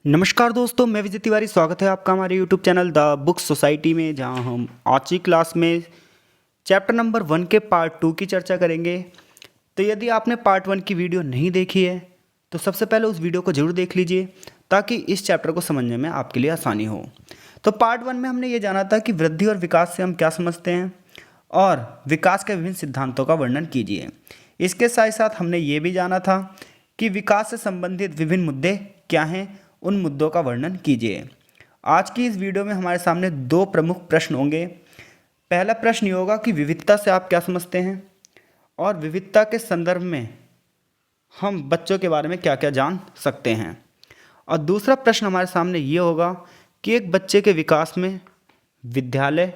नमस्कार दोस्तों, मैं विजय तिवारी। स्वागत है आपका हमारे YouTube channel the book society में, जहां हम आज की क्लास में चैप्टर नंबर 1 के पार्ट 2 की चर्चा करेंगे। तो यदि आपने पार्ट 1 की वीडियो नहीं देखी है तो सबसे पहले उस वीडियो को जरूर देख लीजिए ताकि इस चैप्टर को समझने में आपके लिए आसानी हो। तो पार्ट 1 में हमने ये जाना था कि वृद्धि और विकास से हम क्या समझते हैं और विकास के विभिन्न सिद्धांतों का वर्णन कीजिए। इसके साथ साथ हमने ये भी जाना था कि विकास से संबंधित विभिन्न मुद्दे क्या हैं, उन मुद्दों का वर्णन कीजिए। आज की इस वीडियो में हमारे सामने दो प्रमुख प्रश्न होंगे। पहला प्रश्न ये होगा कि विविधता से आप क्या समझते हैं और विविधता के संदर्भ में हम बच्चों के बारे में क्या क्या जान सकते हैं। और दूसरा प्रश्न हमारे सामने ये होगा कि एक बच्चे के विकास में विद्यालय,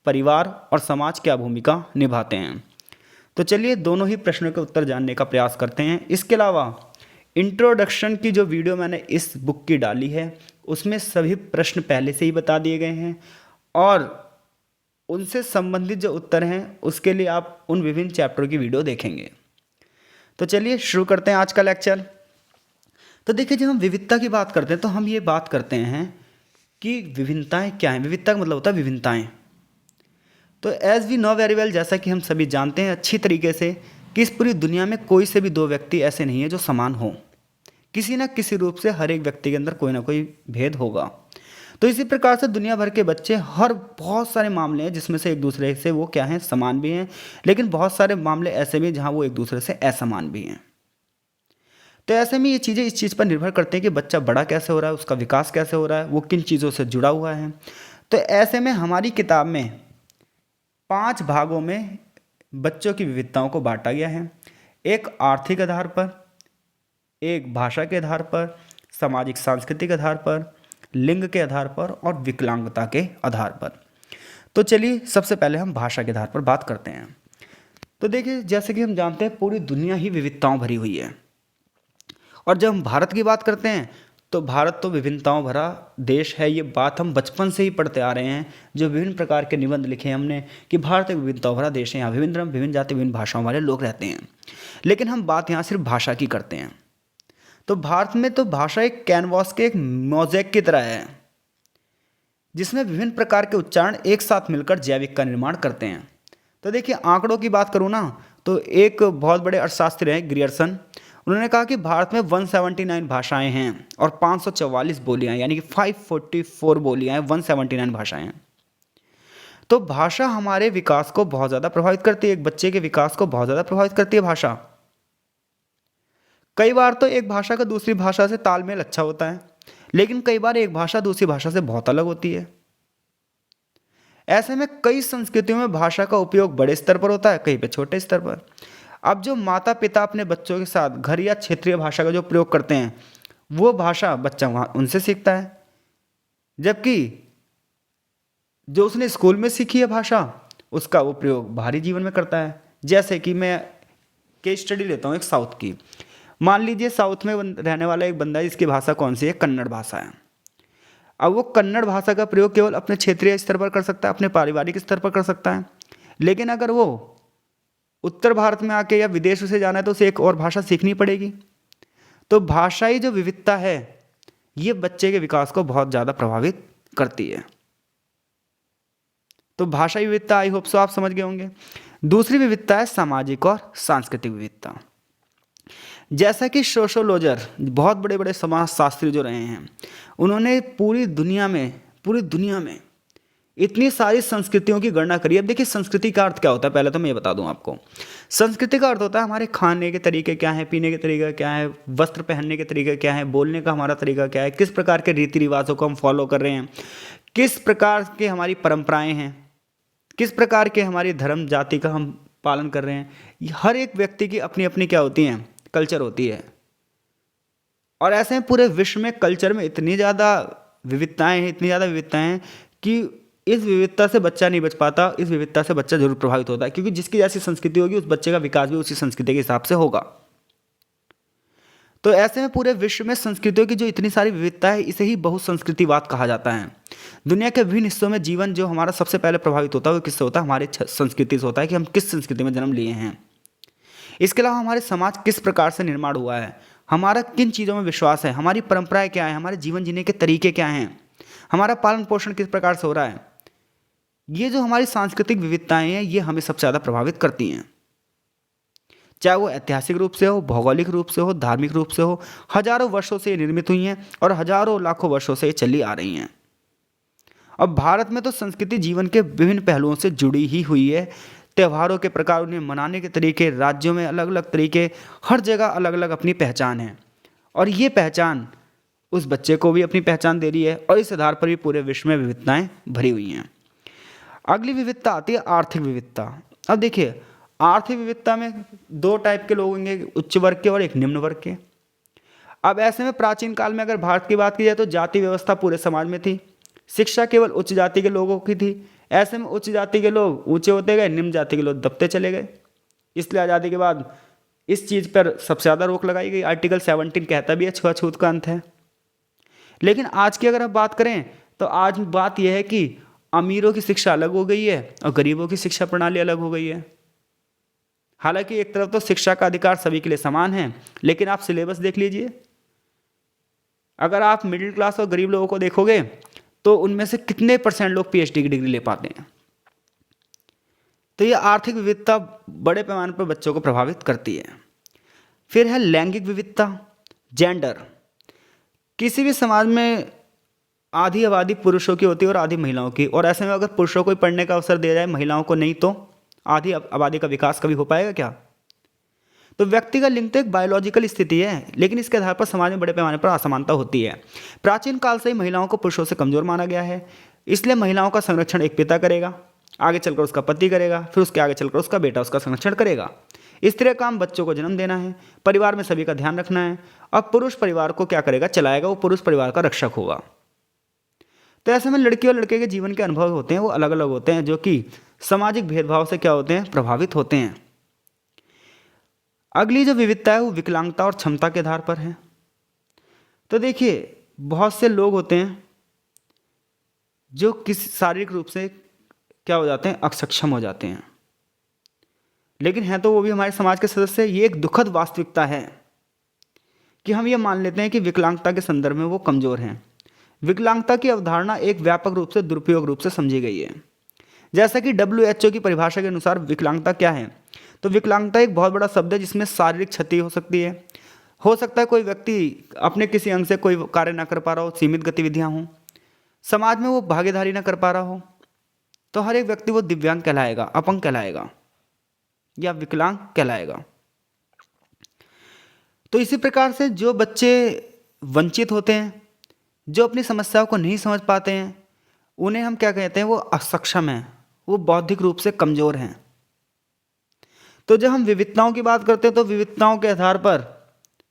परिवार और समाज क्या भूमिका निभाते हैं। तो चलिए दोनों ही प्रश्नों के उत्तर जानने का प्रयास करते हैं। इसके अलावा इंट्रोडक्शन की जो वीडियो मैंने इस बुक की डाली है उसमें सभी प्रश्न पहले से ही बता दिए गए हैं और उनसे संबंधित जो उत्तर हैं उसके लिए आप उन विभिन्न चैप्टरों की वीडियो देखेंगे। तो चलिए शुरू करते हैं आज का लेक्चर। तो देखिए, जब हम विविधता की बात करते हैं तो हम ये बात करते हैं कि विभिन्नताएं क्या हैं। विविधता का मतलब होता है विभिन्नताएं। तो as we know very well, जैसा कि हम सभी जानते हैं अच्छी तरीके से कि इस पूरी दुनिया में कोई से भी दो व्यक्ति ऐसे नहीं है जो समान हो। किसी न किसी रूप से हर एक व्यक्ति के अंदर कोई ना कोई भेद होगा। तो इसी प्रकार से दुनिया भर के बच्चे हर बहुत सारे मामले हैं जिसमें से एक दूसरे से वो क्या हैं, समान भी हैं, लेकिन बहुत सारे मामले ऐसे भी हैं जहाँ वो एक दूसरे से असमान भी हैं। तो ऐसे में ये चीज़ें इस चीज़ पर निर्भर करते हैं कि बच्चा बड़ा कैसे हो रहा है, उसका विकास कैसे हो रहा है, वो किन चीज़ों से जुड़ा हुआ है। तो ऐसे में हमारी किताब में 5 भागों में बच्चों की विविधताओं को बांटा गया है। एक आर्थिक आधार पर, एक भाषा के आधार पर, सामाजिक सांस्कृतिक आधार पर, लिंग के आधार पर और विकलांगता के आधार पर। तो चलिए सबसे पहले हम भाषा के आधार पर बात करते हैं। तो देखिए, जैसे कि हम जानते हैं पूरी दुनिया ही विविधताओं भरी हुई है और जब हम भारत की बात करते हैं तो भारत तो विभिन्नताओं भरा देश है। ये बात हम बचपन से ही पढ़ते आ रहे हैं। जो विभिन्न प्रकार के निबंध लिखे हैं हमने कि भारत एक विविधताओं भरा देश है, यहाँ विभिन्न धर्म, विभिन्न जाति, विभिन्न भाषाओं वाले लोग रहते हैं। लेकिन हम बात यहाँ सिर्फ भाषा की करते हैं। तो भारत में तो भाषा एक कैनवास के एक मोज़ेक की तरह है जिसमें विभिन्न प्रकार के उच्चारण एक साथ मिलकर जैविक का निर्माण करते हैं। तो देखिए, आंकड़ों की बात करूँ ना तो एक बहुत बड़े अर्थशास्त्री हैं ग्रियर्सन, उन्होंने कहा कि भारत में 179 भाषाएं हैं और 544 बोलियां, यानी कि 544 बोलियां हैं, 179 भाषाएं हैं। तो भाषा हमारे विकास को बहुत ज़्यादा प्रभावित करती है, एक बच्चे के विकास को बहुत ज़्यादा प्रभावित करती है भाषा। कई बार तो एक भाषा का दूसरी भाषा से तालमेल अच्छा होता है, लेकिन कई बार एक भाषा दूसरी भाषा से बहुत अलग होती है। ऐसे में कई संस्कृतियों में भाषा का उपयोग बड़े स्तर पर होता है, कहीं पे छोटे स्तर पर। अब जो माता पिता अपने बच्चों के साथ घर या क्षेत्रीय भाषा का जो प्रयोग करते हैं वो भाषा बच्चा वहाँ उनसे सीखता है, जबकि जो उसने स्कूल में सीखी है भाषा उसका वो प्रयोग बाहरी जीवन में करता है। जैसे कि मैं केस स्टडी लेता हूँ एक साउथ की। मान लीजिए साउथ में रहने वाला एक बंदा है जिसकी भाषा कौन सी है, कन्नड़ भाषा है। अब वो कन्नड़ भाषा का प्रयोग केवल अपने क्षेत्रीय स्तर पर कर सकता है, अपने पारिवारिक स्तर पर कर सकता है। लेकिन अगर वो उत्तर भारत में आके या विदेश से जाना है तो उसे एक और भाषा सीखनी पड़ेगी। तो भाषाई जो विविधता है ये बच्चे के विकास को बहुत ज़्यादा प्रभावित करती है। तो भाषाई विविधता आई होप सो आप समझ गए होंगे। दूसरी विविधता है सामाजिक और सांस्कृतिक विविधता। जैसा कि सोशोलॉजर, बहुत बड़े बड़े समाज शास्त्री जो रहे हैं, उन्होंने पूरी दुनिया में इतनी सारी संस्कृतियों की गणना करी। अब देखिए, संस्कृति का अर्थ क्या होता है, पहले तो मैं ये बता दूं आपको। संस्कृति का अर्थ होता है हमारे खाने के तरीके क्या हैं, पीने के तरीके क्या है, वस्त्र पहनने के तरीके क्या है, बोलने का हमारा तरीका क्या है, किस प्रकार के रीति रिवाजों को हम फॉलो कर रहे हैं, किस प्रकार की हमारी परंपराएं हैं, किस प्रकार के हमारी धर्म जाति का हम पालन कर रहे हैं। हर एक व्यक्ति की अपनी अपनी क्या होती हैं, कल्चर होती है। और ऐसे में पूरे विश्व में कल्चर में इतनी ज़्यादा विविधताएं हैं कि इस विविधता से बच्चा नहीं बच पाता, इस विविधता से बच्चा जरूर प्रभावित होता है, क्योंकि जिसकी जैसी संस्कृति होगी उस बच्चे का विकास भी उसी संस्कृति के हिसाब से होगा। तो ऐसे में पूरे विश्व में संस्कृतियों की जो इतनी सारी विविधता है इसे ही बहुसंस्कृतिवाद कहा जाता है। दुनिया के विभिन्न हिस्सों में जीवन जो हमारा सबसे पहले प्रभावित होता है वो किससे होता है, हमारे संस्कृति से होता है कि हम किस संस्कृति में जन्म लिए हैं। इसके अलावा हमारे समाज किस प्रकार से निर्माण हुआ है, हमारा किन चीज़ों में विश्वास है, हमारी परंपराएं क्या हैं, हमारे जीवन जीने के तरीके क्या हैं, हमारा पालन पोषण किस प्रकार से हो रहा है। ये जो हमारी सांस्कृतिक विविधताएं हैं ये हमें सबसे ज़्यादा प्रभावित करती हैं, चाहे वो ऐतिहासिक रूप से हो, भौगोलिक रूप से हो, धार्मिक रूप से हो। हजारों वर्षों से ये निर्मित हुई हैं और हजारों लाखों वर्षों से ये चली आ रही हैं। अब भारत में तो संस्कृति जीवन के विभिन्न पहलुओं से जुड़ी ही हुई है। त्योहारों के प्रकार, उन्हें मनाने के तरीके, राज्यों में अलग अलग तरीके, हर जगह अलग अलग अपनी पहचान है और ये पहचान उस बच्चे को भी अपनी पहचान दे रही है और इस आधार पर भी पूरे विश्व में विविधताएं भरी हुई हैं। अगली विविधता आती है आर्थिक विविधता। अब देखिए, आर्थिक विविधता में दो टाइप के लोग होंगे, उच्च वर्ग के और एक निम्न वर्ग के। अब ऐसे में प्राचीन काल में अगर भारत की बात की जाए तो जाति व्यवस्था पूरे समाज में थी, शिक्षा केवल उच्च जाति के लोगों की थी। ऐसे में उच्च जाति के लोग ऊंचे होते गए, निम्न जाति के लोग दबते चले गए। इसलिए आज़ादी के बाद इस चीज़ पर सबसे ज़्यादा रोक लगाई गई। आर्टिकल 17 कहता भी है छुआछूत का अंत है। लेकिन आज की अगर आप बात करें तो आज बात यह है कि अमीरों की शिक्षा अलग हो गई है और गरीबों की शिक्षा प्रणाली अलग हो गई है। हालांकि एक तरफ तो शिक्षा का अधिकार सभी के लिए समान है, लेकिन आप सिलेबस देख लीजिए। अगर आप मिडिल क्लास और गरीब लोगों को देखोगे तो उनमें से कितने % लोग PhD की डिग्री ले पाते हैं। तो ये आर्थिक विविधता बड़े पैमाने पर बच्चों को प्रभावित करती है। फिर है लैंगिक विविधता, जेंडर। किसी भी समाज में आधी आबादी पुरुषों की होती है और आधी महिलाओं की, और ऐसे में अगर पुरुषों को ही पढ़ने का अवसर दिया जाए, महिलाओं को नहीं, तो आधी आबादी का विकास कभी हो पाएगा क्या? तो व्यक्तिगत लिंग तो एक बायोलॉजिकल स्थिति है, लेकिन इसके आधार पर समाज में बड़े पैमाने पर असमानता होती है। प्राचीन काल से ही महिलाओं को पुरुषों से कमजोर माना गया है, इसलिए महिलाओं का संरक्षण एक पिता करेगा, आगे चलकर उसका पति करेगा, फिर उसके आगे चलकर उसका बेटा उसका संरक्षण करेगा। स्त्री का काम बच्चों को जन्म देना है, परिवार में सभी का ध्यान रखना है, और पुरुष परिवार को क्या करेगा, चलाएगा, वो पुरुष परिवार का रक्षक होगा। तो ऐसे में लड़की और लड़के के जीवन के अनुभव होते हैं वो अलग अलग होते हैं, जो कि सामाजिक भेदभाव से क्या होते हैं, प्रभावित होते हैं। अगली जो विविधता है वो विकलांगता और क्षमता के आधार पर है। तो देखिए, बहुत से लोग होते हैं जो किसी शारीरिक रूप से क्या हो जाते हैं, अक्षम हो जाते हैं, लेकिन हैं तो वो भी हमारे समाज के सदस्य। ये एक दुखद वास्तविकता है कि हम ये मान लेते हैं कि विकलांगता के संदर्भ में वो कमजोर हैं। विकलांगता की अवधारणा एक व्यापक रूप से दुरुपयोग रूप से समझी गई है। जैसा कि WHO की परिभाषा के अनुसार विकलांगता क्या है, तो विकलांगता एक बहुत बड़ा शब्द है जिसमें शारीरिक क्षति हो सकती है। हो सकता है कोई व्यक्ति अपने किसी अंग से कोई कार्य ना कर पा रहा हो, सीमित गतिविधियां हों, समाज में वो भागीदारी ना कर पा रहा हो, तो हर एक व्यक्ति वो दिव्यांग कहलाएगा, अपंग कहलाएगा या विकलांग कहलाएगा। तो इसी प्रकार से जो बच्चे वंचित होते हैं, जो अपनी समस्याओं को नहीं समझ पाते हैं, उन्हें हम क्या कहते हैं, वो असक्षम हैं, वो बौद्धिक रूप से कमजोर हैं। तो जब हम विविधताओं की बात करते हैं तो विविधताओं के आधार पर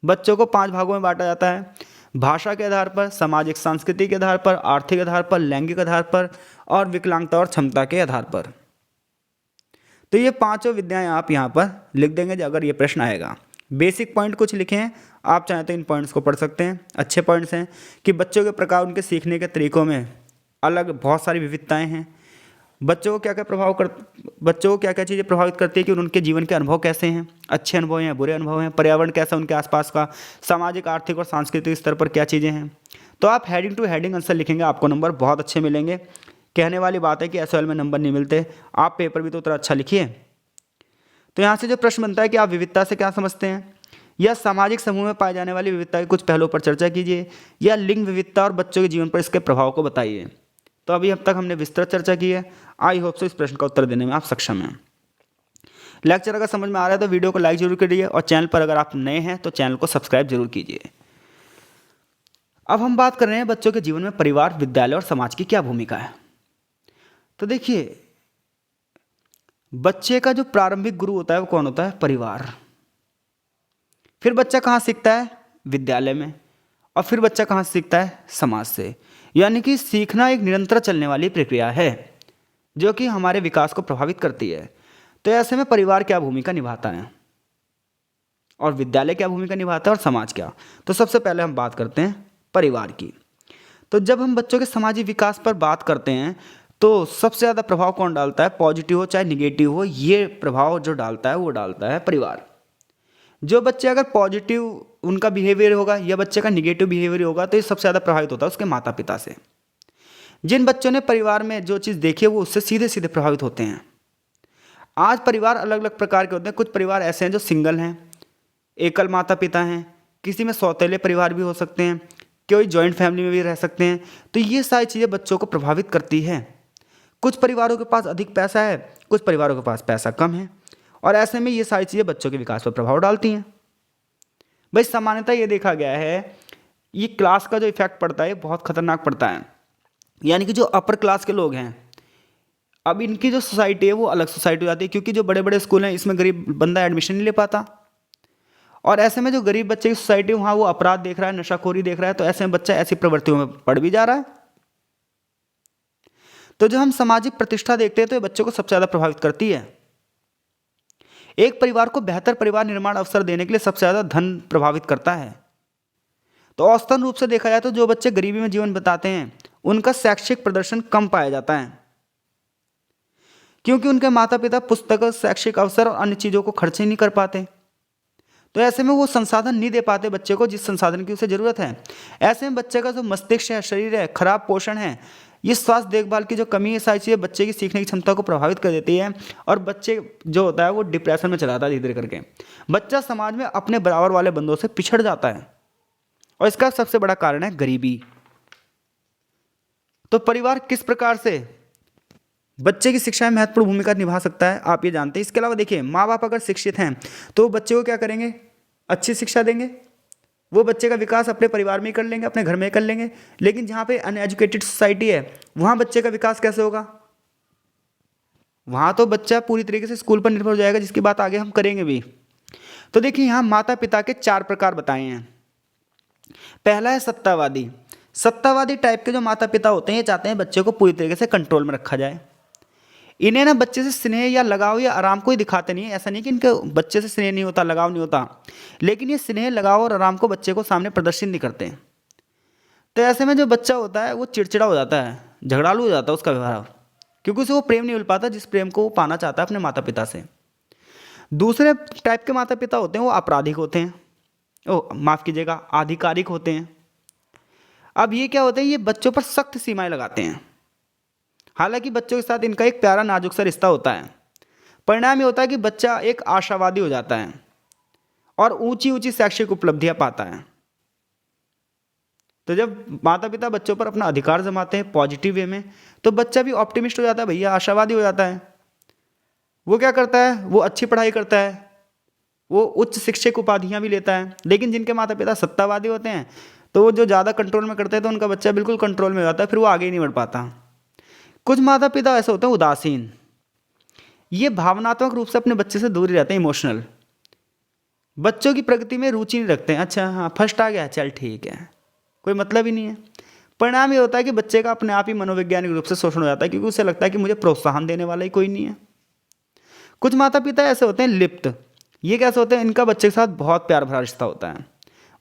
बच्चों को 5 भागों में बांटा जाता है। भाषा के आधार पर, सामाजिक सांस्कृतिक के आधार पर, आर्थिक आधार पर, लैंगिक आधार पर और विकलांगता और क्षमता के आधार पर। तो ये 5 विद्याएं आप यहाँ पर लिख देंगे अगर ये प्रश्न आएगा। बेसिक पॉइंट कुछ लिखे हैं, आप चाहें तो इन पॉइंट्स को पढ़ सकते हैं। अच्छे पॉइंट्स हैं कि बच्चों के प्रकार, उनके सीखने के तरीकों में अलग बहुत सारी विविधताएं हैं। बच्चों को क्या क्या चीज़ें प्रभावित करती है कि उनके जीवन के अनुभव कैसे हैं, अच्छे अनुभव हैं, बुरे अनुभव हैं, पर्यावरण कैसा उनके आसपास का, सामाजिक, आर्थिक और सांस्कृतिक स्तर पर क्या चीज़ें हैं। तो आप हेडिंग टू हेडिंग आंसर लिखेंगे, आपको नंबर बहुत अच्छे मिलेंगे। कहने वाली बात है कि SOL में नंबर नहीं मिलते, आप पेपर भी तो उतना अच्छा लिखिए। तो यहाँ से जो प्रश्न बनता है कि आप विविधता से क्या समझते हैं, या सामाजिक समूह में पाए जाने वाली विविधता के कुछ पहलुओं पर चर्चा कीजिए, या लिंग विविधता और बच्चों के जीवन पर इसके प्रभाव को बताइए। तो अभी अब तक हमने विस्तृत चर्चा की है। आई होप सो इस प्रश्न का उत्तर देने में आप सक्षम हैं। लेक्चर अगर समझ में आ रहा है तो वीडियो को लाइक जरूर करिए, और चैनल पर अगर आप नए हैं तो चैनल को सब्सक्राइब जरूर कीजिए। अब हम बात कर रहे हैं बच्चों के जीवन में परिवार, विद्यालय और समाज की क्या भूमिका है। तो देखिए, बच्चे का जो प्रारंभिक गुरु होता है वो कौन होता है, परिवार। फिर बच्चा कहाँ सीखता है, विद्यालय में, और फिर बच्चा कहाँ सीखता है, समाज से। यानी कि सीखना एक निरंतर चलने वाली प्रक्रिया है जो कि हमारे विकास को प्रभावित करती है। तो ऐसे में परिवार क्या भूमिका निभाता है और विद्यालय क्या भूमिका निभाता है और समाज क्या। तो सबसे पहले हम बात करते हैं परिवार की। तो जब हम बच्चों के सामाजिक विकास पर बात करते हैं तो सबसे ज़्यादा प्रभाव कौन डालता है, पॉजिटिव हो चाहे निगेटिव हो, ये प्रभाव जो डालता है वो डालता है परिवार। जो बच्चे अगर पॉजिटिव उनका बिहेवियर होगा या बच्चे का निगेटिव बिहेवियर होगा तो ये सबसे ज़्यादा प्रभावित होता है उसके माता पिता से। जिन बच्चों ने परिवार में जो चीज़ देखी है वो उससे सीधे सीधे प्रभावित होते हैं। आज परिवार अलग अलग प्रकार के होते हैं। कुछ परिवार ऐसे हैं जो सिंगल हैं, एकल माता पिता हैं, किसी में सौतेले परिवार भी हो सकते हैं, कोई जॉइंट फैमिली में भी रह सकते हैं। तो ये सारी चीज़ें बच्चों को प्रभावित करती है। कुछ परिवारों के पास अधिक पैसा है, कुछ परिवारों के पास पैसा कम है, और ऐसे में ये सारी चीज़ें बच्चों के विकास पर प्रभाव डालती हैं। भाई सामान्यतः ये देखा गया है ये क्लास का जो इफेक्ट पड़ता है बहुत खतरनाक पड़ता है। यानी कि जो अपर क्लास के लोग हैं, अब इनकी जो सोसाइटी है वो अलग सोसाइटी हो जाती है, क्योंकि जो बड़े बड़े स्कूल हैं इसमें गरीब बंदा एडमिशन नहीं ले पाता, और ऐसे में जो गरीब बच्चे की सोसाइटी वहाँ वो अपराध देख रहा है, नशाखोरी देख रहा है, तो ऐसे में बच्चा ऐसी प्रवृत्तियों में पड़ भी जा रहा है। तो जो हम सामाजिक प्रतिष्ठा देखते हैं तो ये बच्चों को सबसे ज़्यादा प्रभावित करती है। एक परिवार को बेहतर परिवार निर्माण अवसर देने के लिए सबसे ज़्यादा धन प्रभावित करता है। तो औसतन रूप से देखा जाए तो जो बच्चे गरीबी में जीवन बिताते हैं उनका शैक्षिक प्रदर्शन कम पाया जाता है, क्योंकि उनके माता पिता पुस्तक, शैक्षिक अवसर और अन्य चीज़ों को खर्च ही नहीं कर पाते। तो ऐसे में वो संसाधन नहीं दे पाते बच्चे को जिस संसाधन की उसे ज़रूरत है। ऐसे में बच्चे का जो मस्तिष्क है, शरीर है, खराब पोषण है, ये स्वास्थ्य देखभाल की जो कमी है, सारी चीज़ें बच्चे की सीखने की क्षमता को प्रभावित कर देती है, और बच्चे जो होता है वो डिप्रेशन में चला जाता है धीरे धीरे करके। बच्चा समाज में अपने बराबर वाले बंदों से पिछड़ जाता है, और इसका सबसे बड़ा कारण है गरीबी। तो परिवार किस प्रकार से बच्चे की शिक्षा में महत्वपूर्ण भूमिका निभा सकता है आप ये जानते हैं। इसके अलावा देखिए, माँ बाप अगर शिक्षित हैं तो बच्चे को क्या करेंगे, अच्छी शिक्षा देंगे। वो बच्चे का विकास अपने परिवार में ही कर लेंगे, अपने घर में ही कर लेंगे। लेकिन जहाँ पे अनएजुकेटेड सोसाइटी है वहाँ बच्चे का विकास कैसे होगा? वहाँ तो बच्चा पूरी तरीके से स्कूल पर निर्भर हो जाएगा, जिसकी बात आगे हम करेंगे भी। तो देखिए, यहाँ माता पिता के 4 प्रकार बताए हैं। पहला है सत्तावादी। सत्तावादी टाइप के जो माता पिता होते हैं ये चाहते हैं बच्चे को पूरी तरीके से कंट्रोल में रखा जाए। इन्हें ना बच्चे से स्नेह या लगाव या आराम को ही दिखाते नहीं है। ऐसा नहीं कि इनके बच्चे से स्नेह नहीं होता, लगाव नहीं होता, लेकिन ये स्नेह, लगाव और आराम को बच्चे को सामने प्रदर्शित नहीं करते। तो ऐसे में जो बच्चा होता है वो चिड़चिड़ा हो जाता है, झगड़ालू हो जाता है उसका व्यवहार, क्योंकि उसे वो प्रेम नहीं मिल पाता जिस प्रेम को वो पाना चाहता है अपने माता पिता से। दूसरे टाइप के माता पिता होते हैं वो आपराधिक होते हैं, माफ़ कीजिएगा, आधिकारिक होते हैं। अब ये क्या होते हैं, ये बच्चों पर सख्त सीमाएं लगाते हैं। हालांकि बच्चों के साथ इनका एक प्यारा नाजुक सा रिश्ता होता है। परिणाम ये होता है कि बच्चा एक आशावादी हो जाता है और ऊंची ऊंची शैक्षिक उपलब्धियां पाता है। तो जब माता पिता बच्चों पर अपना अधिकार जमाते हैं पॉजिटिव वे में, तो बच्चा भी ऑप्टिमिस्ट हो जाता है, भैया आशावादी हो जाता है। वो क्या करता है, वो अच्छी पढ़ाई करता है, वो उच्च शिक्षक उपाधियां भी लेता है। लेकिन जिनके माता पिता सत्तावादी होते हैं तो वो जो ज़्यादा कंट्रोल में करते हैं तो उनका बच्चा बिल्कुल कंट्रोल में हो जाता है, फिर वो आगे ही नहीं बढ़ पाता। कुछ माता पिता ऐसे होते हैं उदासीन, ये भावनात्मक रूप से अपने बच्चे से दूर ही रहते हैं, इमोशनल, बच्चों की प्रगति में रुचि नहीं रखते हैं। अच्छा हाँ फर्स्ट आ गया, चल ठीक है, कोई मतलब ही नहीं है। परिणाम ये होता है कि बच्चे का अपने आप ही मनोवैज्ञानिक रूप से शोषण हो जाता है, क्योंकि उसे लगता है कि मुझे प्रोत्साहन देने वाला ही कोई नहीं है। कुछ माता पिता ऐसे होते हैं लिप्त। ये कैसे होते हैं, इनका बच्चे के साथ बहुत प्यार भरा रिश्ता होता है,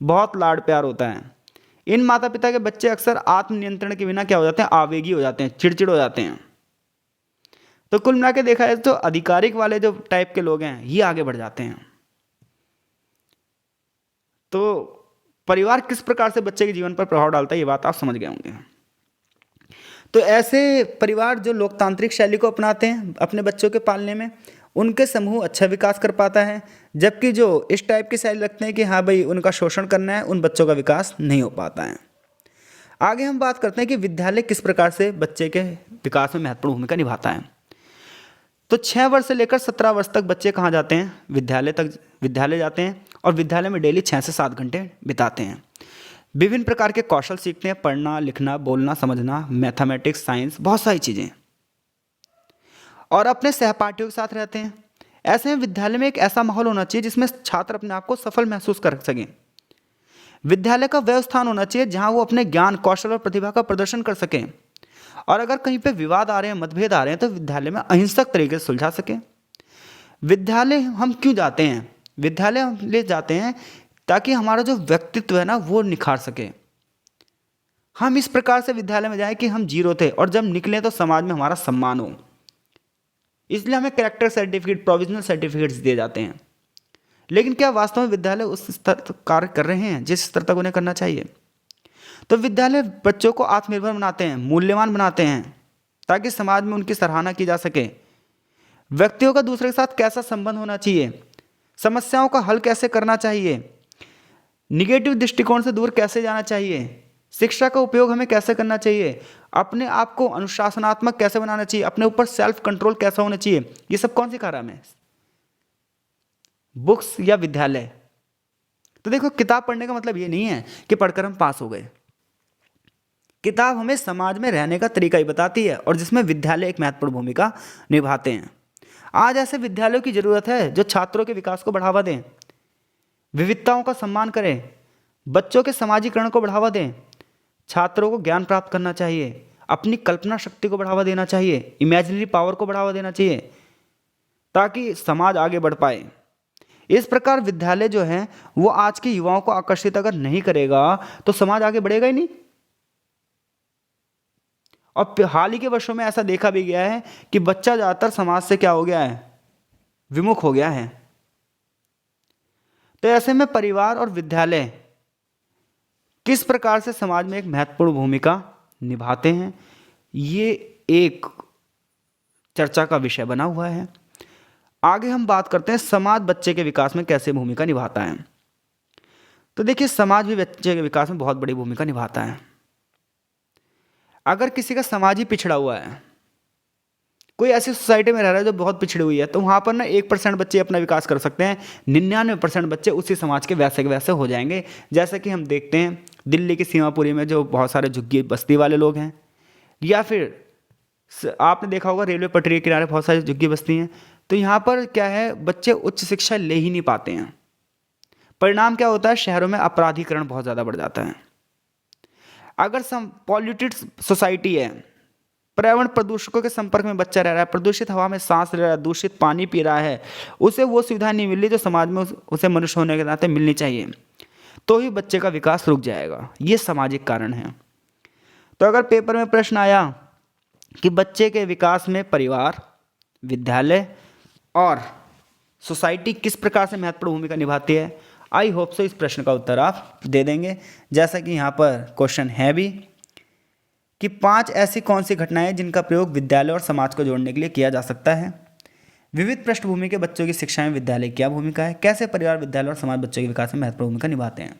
बहुत लाड प्यार होता है। इन माता पिता के बच्चे अक्सर आत्मनियंत्रण के बिना क्या हो जाते हैं, आवेगी हो जाते हैं, चिड़चिड़ हो जाते हैं। तो कुल मिला के देखा जाए तो आधिकारिक वाले जो टाइप के लोग हैं ये आगे बढ़ जाते हैं। तो परिवार किस प्रकार से बच्चे के जीवन पर प्रभाव डालता है ये बात आप समझ गए होंगे। तो ऐसे परिवार जो लोकतांत्रिक शैली को अपनाते हैं अपने बच्चों के पालने में, उनके समूह अच्छा विकास कर पाता है। जबकि जो इस टाइप की शैली रखते हैं कि हाँ भाई उनका शोषण करना है, उन बच्चों का विकास नहीं हो पाता है। आगे हम बात करते हैं कि विद्यालय किस प्रकार से बच्चे के विकास में महत्वपूर्ण भूमिका निभाता है। तो 6 वर्ष से लेकर 17 वर्ष तक बच्चे कहाँ जाते हैं, विद्यालय जाते हैं, और विद्यालय में डेली 6 से 7 घंटे बिताते हैं। विभिन्न प्रकार के कौशल सीखते हैं, पढ़ना, लिखना, बोलना, समझना, मैथमेटिक्स, साइंस, बहुत सारी चीज़ें, और अपने सहपाठियों के साथ रहते हैं। ऐसे में विद्यालय में एक ऐसा माहौल होना चाहिए जिसमें छात्र अपने आप को सफल महसूस कर सकें। विद्यालय का वह स्थान होना चाहिए जहां वो अपने ज्ञान, कौशल और प्रतिभा का प्रदर्शन कर सकें, और अगर कहीं पे विवाद आ रहे हैं, मतभेद आ रहे हैं, तो विद्यालय में अहिंसक तरीके से सुलझा सकें। विद्यालय हम क्यों जाते हैं, विद्यालय हम ले जाते हैं ताकि हमारा जो व्यक्तित्व है ना वो निखार सके। हम इस प्रकार से विद्यालय में जाएं कि हम जीरो थे और जब निकलें तो समाज में हमारा सम्मान हो। इसलिए हमें कैरेक्टर सर्टिफिकेट, प्रोविजनल सर्टिफिकेट्स दिए जाते हैं। लेकिन क्या वास्तव में विद्यालय उस स्तर तक कार्य कर रहे हैं जिस स्तर तक उन्हें करना चाहिए? तो विद्यालय बच्चों को आत्मनिर्भर बनाते हैं, मूल्यवान बनाते हैं, ताकि समाज में उनकी सराहना की जा सके। व्यक्तियों का दूसरे के साथ कैसा संबंध होना चाहिए, समस्याओं का हल कैसे करना चाहिए, निगेटिव दृष्टिकोण से दूर कैसे जाना चाहिए, शिक्षा का उपयोग हमें कैसे करना चाहिए, अपने आप को अनुशासनात्मक कैसे बनाना चाहिए, अपने ऊपर सेल्फ कंट्रोल कैसा होना चाहिए, ये सब कौन सिखा रहा है हमें? बुक्स या विद्यालय। तो देखो, किताब पढ़ने का मतलब ये नहीं है कि पढ़कर हम पास हो गए। किताब हमें समाज में रहने का तरीका ही बताती है, और जिसमें विद्यालय एक महत्वपूर्ण भूमिका निभाते हैं। आज ऐसे विद्यालयों की जरूरत है जो छात्रों के विकास को बढ़ावा दें, विविधताओं का सम्मान करें, बच्चों के समाजीकरण को बढ़ावा दें। छात्रों को ज्ञान प्राप्त करना चाहिए, अपनी कल्पना शक्ति को बढ़ावा देना चाहिए, इमेजिनरी पावर को बढ़ावा देना चाहिए, ताकि समाज आगे बढ़ पाए। इस प्रकार विद्यालय जो है वो आज के युवाओं को आकर्षित अगर नहीं करेगा तो समाज आगे बढ़ेगा ही नहीं। और हाल ही के वर्षों में ऐसा देखा भी गया है कि बच्चा ज़्यादातर समाज से क्या हो गया है, विमुख हो गया है। तो ऐसे में परिवार और विद्यालय किस प्रकार से समाज में एक महत्वपूर्ण भूमिका निभाते हैं, ये एक चर्चा का विषय बना हुआ है। आगे हम बात करते हैं समाज बच्चे के विकास में कैसे भूमिका निभाता है। तो देखिए, समाज भी बच्चे के विकास में बहुत बड़ी भूमिका निभाता है। अगर किसी का समाज ही पिछड़ा हुआ है, कोई ऐसी सोसाइटी में रह रहा है जो बहुत पिछड़ी हुई है, तो वहाँ पर ना 1% बच्चे अपना विकास कर सकते हैं, 99% बच्चे उसी समाज के वैसे के वैसे हो जाएंगे। जैसे कि हम देखते हैं दिल्ली की सीमापुरी में जो बहुत सारे झुग्गी बस्ती वाले लोग हैं, या फिर आपने देखा होगा रेलवे पटरी के किनारे बहुत सारी झुग्गी बस्ती हैं। तो यहाँ पर क्या है, बच्चे उच्च शिक्षा ले ही नहीं पाते हैं। परिणाम क्या होता है, शहरों में अपराधीकरण बहुत ज़्यादा बढ़ जाता है। अगर सम पॉल्यूटेड सोसाइटी है, पर्यावरण प्रदूषकों के संपर्क में बच्चा रह रहा है, प्रदूषित हवा में सांस ले रहा है, दूषित पानी पी रहा है, उसे वो सुविधा नहीं मिल रही जो समाज में उसे मनुष्य होने के नाते मिलनी चाहिए, तो ही बच्चे का विकास रुक जाएगा। ये सामाजिक कारण है। तो अगर पेपर में प्रश्न आया कि बच्चे के विकास में परिवार, विद्यालय और सोसाइटी किस प्रकार से महत्वपूर्ण भूमिका निभाती है, आई होप सो इस प्रश्न का उत्तर आप दे देंगे। जैसा कि यहाँ पर क्वेश्चन है भी कि 5 ऐसी कौन सी घटनाएं जिनका प्रयोग विद्यालय और समाज को जोड़ने के लिए किया जा सकता है, विविध पृष्ठभूमि के बच्चों की शिक्षा में विद्यालय की क्या भूमिका है, कैसे परिवार, विद्यालय और समाज बच्चों के विकास में महत्वपूर्ण भूमिका निभाते हैं।